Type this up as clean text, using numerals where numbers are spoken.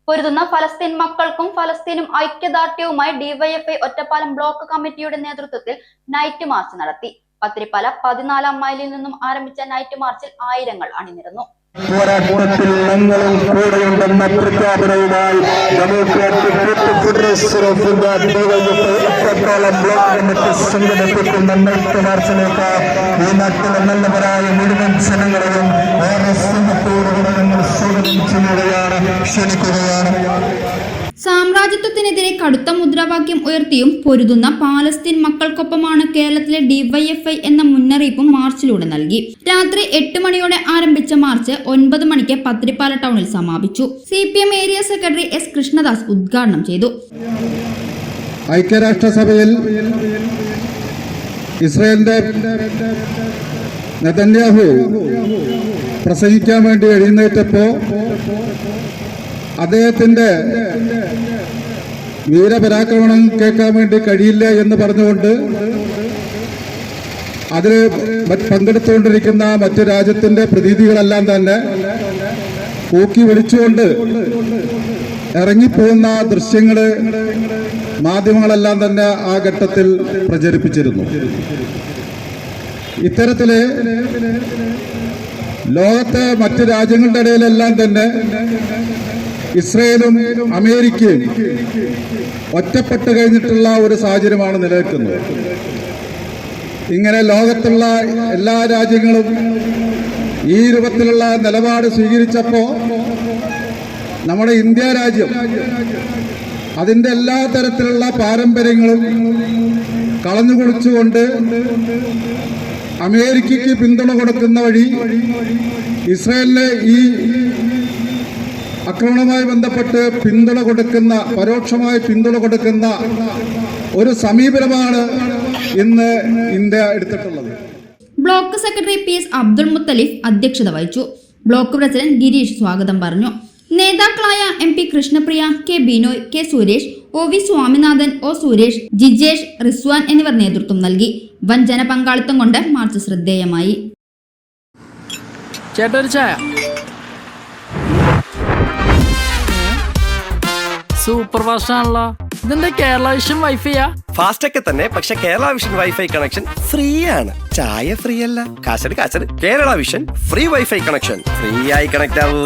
പൊരുതുന്ന ഫലസ്തീൻ മക്കൾക്കും ഫലസ്തീനും ഐക്യദാർഢ്യവുമായി DYFI Ottapalam block കമ്മിറ്റിയുടെ നേതൃത്വത്തിൽ നൈറ്റ് മാർച്ച് നടത്തി. പത്തിരിപ്പാല 14-ാം മൈലിൽ നിന്നും ആരംഭിച്ച നൈറ്റ് മാർച്ചിൽ ആയിരങ്ങൾ അണിനിരന്നു. പോരാട്ടത്തിൽ ഞങ്ങളും കൂടെയുണ്ടെന്ന പ്രഖ്യാപനവുമായി democratic federation of India Ottapalam block committee സംഘടിപ്പിക്കുന്ന നൈറ്റ് മാർച്ചിലേക്ക് ഈ നാട്ടിലെ നല്ലവരായ മുഴുവൻ ജനങ്ങളെയും ഓരോ സംഘത്തോടുകൂടെ ഞങ്ങൾ സ്വാഗതം ചെയ്യുകയാണ്, ക്ഷണിക്കുകയാണ്. സാമ്രാജ്യത്വത്തിനെതിരെ കടുത്ത മുദ്രാവാക്യം ഉയർത്തിയും പൊരുതുന്ന പാലസ്തീൻ മക്കൾക്കൊപ്പമാണ് കേരളത്തിലെ ഡിവൈഎഫ്ഐ എന്ന മുന്നറിയിപ്പും മാർച്ചിലൂടെ നൽകി. രാത്രി 8 മണിയോടെ ആരംഭിച്ച മാർച്ച് 9 മണിക്ക് പത്തിരിപ്പാല ടൗണിൽ സമാപിച്ചു. CPM area secretary S. Krishnadas ഉദ്ഘാടനം ചെയ്തു. ഐക്യരാഷ്ട്രസഭയിൽ ഇസ്രായേലിന്റെ നെതന്യാഹു പ്രസംഗിക്കാൻ വേണ്ടി എഴുന്നേറ്റപ്പോ അദ്ദേഹത്തിന്റെ വീരപരാക്രമണം കേൾക്കാൻ വേണ്ടി കഴിയില്ല എന്ന് പറഞ്ഞുകൊണ്ട് അതിൽ പങ്കെടുത്തുകൊണ്ടിരിക്കുന്ന മറ്റു രാജ്യത്തിന്റെ പ്രതിനിധികളെല്ലാം തന്നെ ഊക്കി വിളിച്ചുകൊണ്ട് ഇറങ്ങിപ്പോകുന്ന ദൃശ്യങ്ങള് മാധ്യമങ്ങളെല്ലാം തന്നെ ആ ഘട്ടത്തിൽ പ്രചരിപ്പിച്ചിരുന്നു. ഇത്തരത്തില് ലോകത്തെ മറ്റു രാജ്യങ്ങളുടെ ഇടയിലെല്ലാം തന്നെ ഇസ്രയേലും അമേരിക്കയും ഒറ്റപ്പെട്ട് കഴിഞ്ഞിട്ടുള്ള ഒരു സാഹചര്യമാണ് നിലനിൽക്കുന്നത്. ഇങ്ങനെ ലോകത്തുള്ള എല്ലാ രാജ്യങ്ങളും ഈ രൂപത്തിലുള്ള നിലപാട് സ്വീകരിച്ചപ്പോൾ നമ്മുടെ ഇന്ത്യ രാജ്യം അതിൻ്റെ എല്ലാ തരത്തിലുള്ള പാരമ്പര്യങ്ങളും കളഞ്ഞുകുളിച്ചുകൊണ്ട് അമേരിക്കയ്ക്ക് പിന്തുണ കൊടുക്കുന്ന വഴി ഇസ്രായേലിനെ ഈ ആക്രമണവുമായി ബന്ധപ്പെട്ട് പരോക്ഷമായി പിന്തുണ കൊടുക്കുന്ന ഒരു സമീപനമാണ് ഇന്ന് ഇന്ത്യ എടുത്തിട്ടുള്ളത്. Block secretary PS Abdul Muthalif അധ്യക്ഷത വഹിച്ചു. ബ്ലോക്ക് പ്രസിഡന്റ് ഗിരീഷ് സ്വാഗതം പറഞ്ഞു. നേതാക്കളായ MP Krishnapriya, K. Binoy, K. Suresh, OV Swaminathan, O. Suresh, Jijesh, Rizwan എന്നിവർ നേതൃത്വം നൽകി. വൻ ജനപങ്കാളിത്തം കൊണ്ട് മാർച്ച് ശ്രദ്ധേയമായി. സൂപ്പർ ഫാസ്റ്റ് ആണല്ലോ. ഇതിന്റെ കേരള വിഷൻ വൈഫൈയാ? ഫാസ്റ്റ് ഒക്കെ തന്നെ, പക്ഷെ Kerala vision wifi connection free ആണ്. ചായ ഫ്രീ അല്ല, കാശട്. Kerala vision free wifi connection. Free ആയി കണക്ട് ആവൂ.